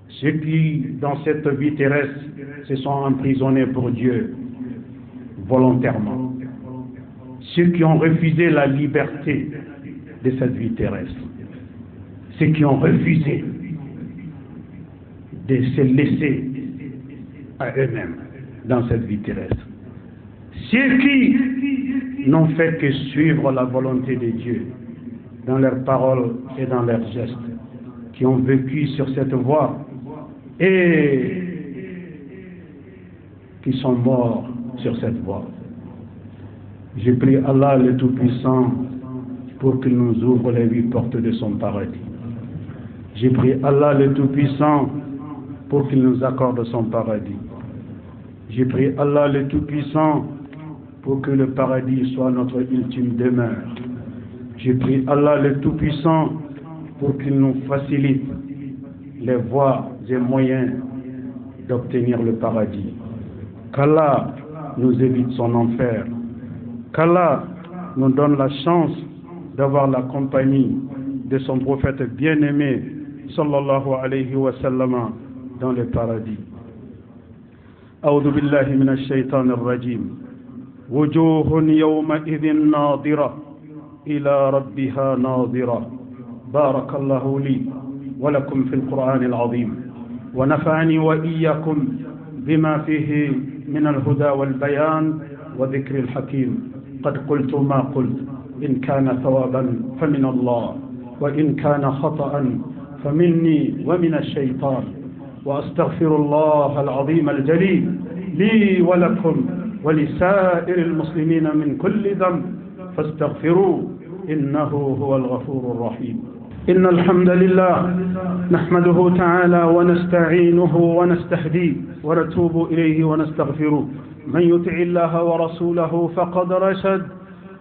Ceux qui, dans cette vie terrestre, se sont emprisonnés pour Dieu, volontairement. Ceux qui ont refusé la liberté de cette vie terrestre. Ceux qui ont refusé de se laisser à eux-mêmes dans cette vie terrestre. Ceux qui n'ont fait que suivre la volonté de Dieu dans leurs paroles et dans leurs gestes, qui ont vécu sur cette voie et qui sont morts sur cette voie. Je prie Allah le Tout-Puissant pour qu'il nous ouvre les 8 portes de son paradis. Je prie Allah le Tout-Puissant pour qu'il nous accorde son paradis. Je prie Allah le Tout-Puissant pour que le paradis soit notre ultime demeure. Je prie Allah le Tout-Puissant pour qu'il nous facilite les voies et moyens d'obtenir le paradis. Qu'Allah nous évite son enfer. Qu'Allah nous donne la chance d'avoir la compagnie de son prophète bien-aimé, sallallahu alayhi wa sallam, dans le paradis. أعوذ بالله من الشيطان الرجيم. وجوه يومئذ ناظرة إلى ربها ناظرة. بارك الله لي ولكم في القرآن العظيم ونفعني وإياكم بما فيه من الهدى والبيان وذكر الحكيم. قد قلت ما قلت، إن كان ثوابا فمن الله وإن كان خطأ فمني ومن الشيطان، وأستغفر الله العظيم الجليل لي ولكم ولسائر المسلمين من كل ذنب فاستغفروه إنه هو الغفور الرحيم. إن الحمد لله نحمده تعالى ونستعينه ونستهديه ونتوب إليه ونستغفره. من يطع الله ورسوله فقد رشد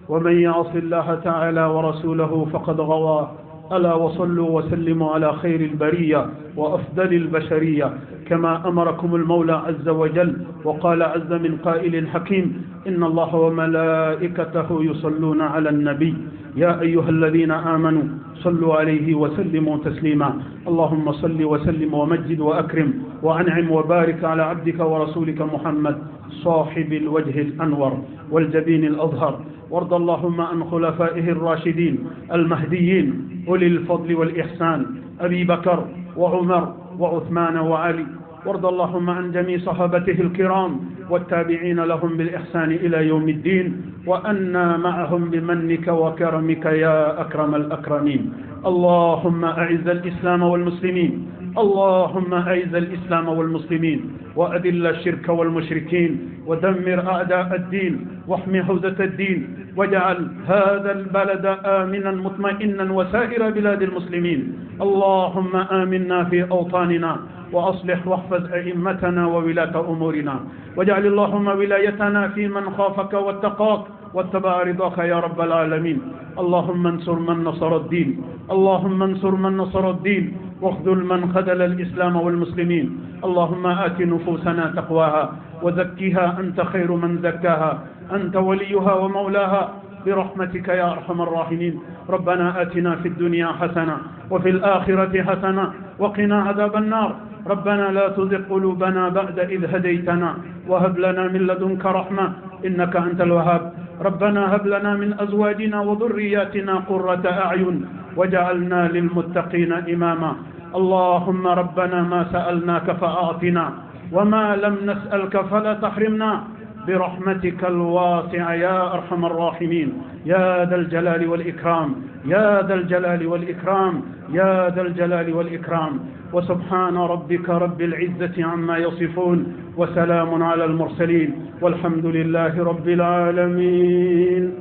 ومن يعص الله تعالى ورسوله فقد غوى. ألا وصلوا وسلموا على خير البرية وأفضل البشرية كما أمركم المولى عز وجل وقال عز من قائل حكيم: إن الله وملائكته يصلون على النبي يا أيها الذين آمنوا صلوا عليه وسلموا تسليما. اللهم صل وسلم ومجد وأكرم وأنعم وبارك على عبدك ورسولك محمد صاحب الوجه الأنور والجبين الأظهر. وارض اللهم عن خلفائه الراشدين المهديين أولي الفضل والإحسان أبي بكر وعمر وعثمان وعلي. وارض اللهم عن جميع صحابته الكرام والتابعين لهم بالإحسان إلى يوم الدين، وأنا معهم بمنك وكرمك يا أكرم الأكرمين. اللهم أعز الإسلام والمسلمين اللهم أعز الإسلام والمسلمين وأذل الشرك والمشركين ودمر أعداء الدين واحمي حوزة الدين واجعل هذا البلد آمنا مطمئنا وسائر بلاد المسلمين. اللهم آمنا في أوطاننا وأصلح واحفظ أئمتنا وولاة أمورنا واجعل اللهم ولايتنا في من خافك واتقاك واتبع رضاك يا رب العالمين. اللهم انصر من نصر الدين، اللهم انصر من نصر الدين واخذل من خذل الإسلام والمسلمين. اللهم آت نفوسنا تقواها وزكها أنت خير من زكاها، أنت وليها ومولاها برحمتك يا أرحم الراحمين. ربنا آتنا في الدنيا حسنة وفي الآخرة حسنة وقنا عذاب النار. ربنا لا تزغ قلوبنا بعد إذ هديتنا وهب لنا من لدنك رحمة إنك أنت الوهاب. ربنا هب لنا من أزواجنا وذرياتنا قرة أعين وجعلنا للمتقين إماما. اللهم ربنا ما سألناك فأعطنا وما لم نسألك فلا تحرمنا برحمتك الواسعة يا أرحم الراحمين يا ذا الجلال والإكرام يا ذا الجلال والإكرام يا ذا الجلال والإكرام. وسبحان ربك رب العزة عما يصفون وسلام على المرسلين والحمد لله رب العالمين.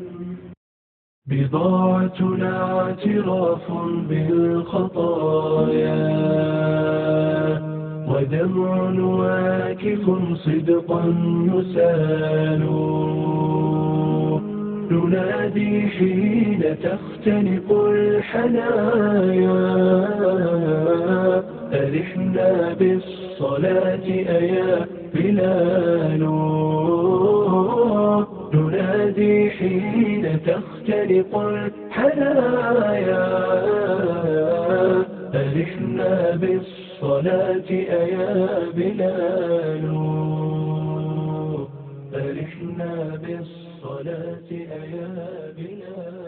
بضاعتنا اعتراف بالخطايا ودمع واكف صدقا يسال، ننادي حين تختنق الحنايا أرحنا بالصلاة أيا بلال، ننادي حين تختنق الحنايا أرحنا بالصلاة أيا بلال، أرحنا بالصلاة أيا بلال.